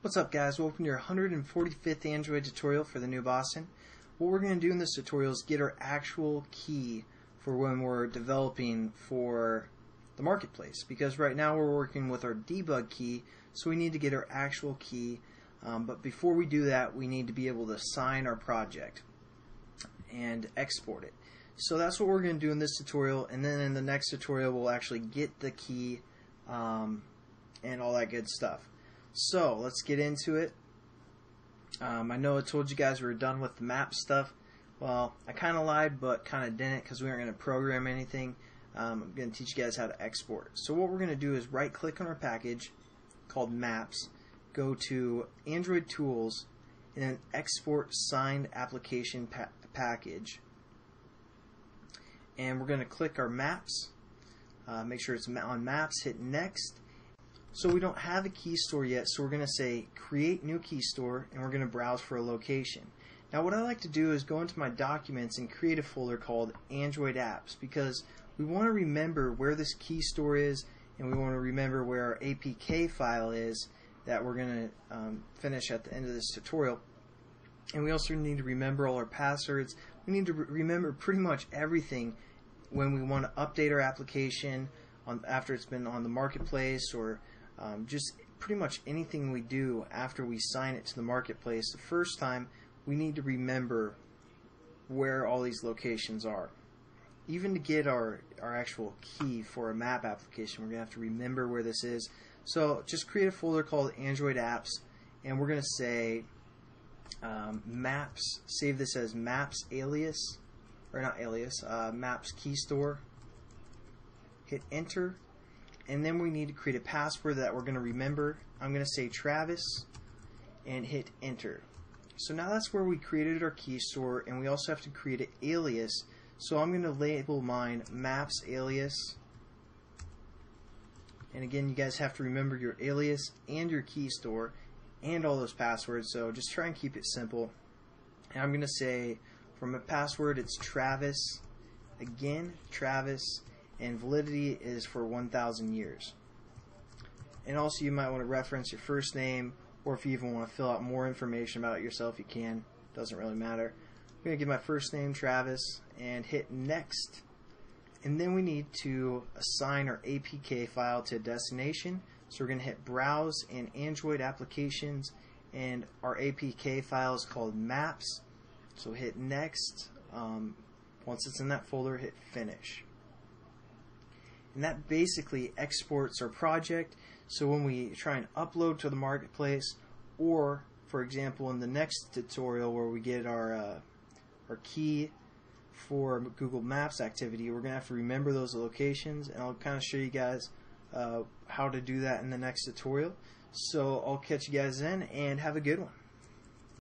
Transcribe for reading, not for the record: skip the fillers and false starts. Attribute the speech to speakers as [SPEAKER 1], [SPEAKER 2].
[SPEAKER 1] What's up, guys? Welcome to your 145th Android tutorial for the new Boston. What we're going to do in this tutorial is get our actual key for when we're developing for the marketplace, because right now we're working with our debug key, so we need to get our actual key. But before we do that, we need to be able to sign our project and export it. So that's what we're going to do in this tutorial, and then in the next tutorial we'll actually get the key and all that good stuff. So let's get into it. I know I told you guys we were done with the map stuff. Well, I kind of lied, but kind of didn't, because we aren't going to program anything. I'm going to teach you guys how to export. So what we're going to do is right click on our package called Maps, go to Android Tools, and then Export Signed Application Package. And we're going to click our Maps, make sure it's on Maps, hit Next. So we don't have a key store yet, so we're going to say create new key store, and we're going to browse for a location. Now what I like to do is go into my documents and create a folder called Android Apps, because we want to remember where this key store is, and we want to remember where our APK file is that we're going to finish at the end of this tutorial. And we also need to remember all our passwords. We need to remember pretty much everything when we want to update our application after it's been on the marketplace, or just pretty much anything we do after we sign it to the marketplace. The first time, we need to remember where all these locations are. Even to get our actual key for a map application, we're going to have to remember where this is. So just create a folder called Android Apps, and we're going to say Maps, save this as Maps alias, or not alias, Maps key store. Hit enter, and then we need to create a password that we're going to remember. I'm going to say Travis and hit enter. So now that's where we created our key store, and we also have to create an alias. So I'm going to label mine Maps alias, and again, you guys have to remember your alias and your key store and all those passwords, so just try and keep it simple. And I'm going to say for my password it's Travis, again Travis, and validity is for 1,000 years. And also you might want to reference your first name, or if you even want to fill out more information about yourself, you can. Doesn't really matter. I'm going to give my first name Travis and hit next. And then we need to assign our APK file to a destination. So we're going to hit browse in Android applications, and our APK file is called Maps. So hit next. Once it's in that folder, hit finish. And that basically exports our project. So when we try and upload to the marketplace, or for example in the next tutorial where we get our key for Google Maps activity, we're going to have to remember those locations, and I'll kind of show you guys how to do that in the next tutorial. So I'll catch you guys then, and have a good one.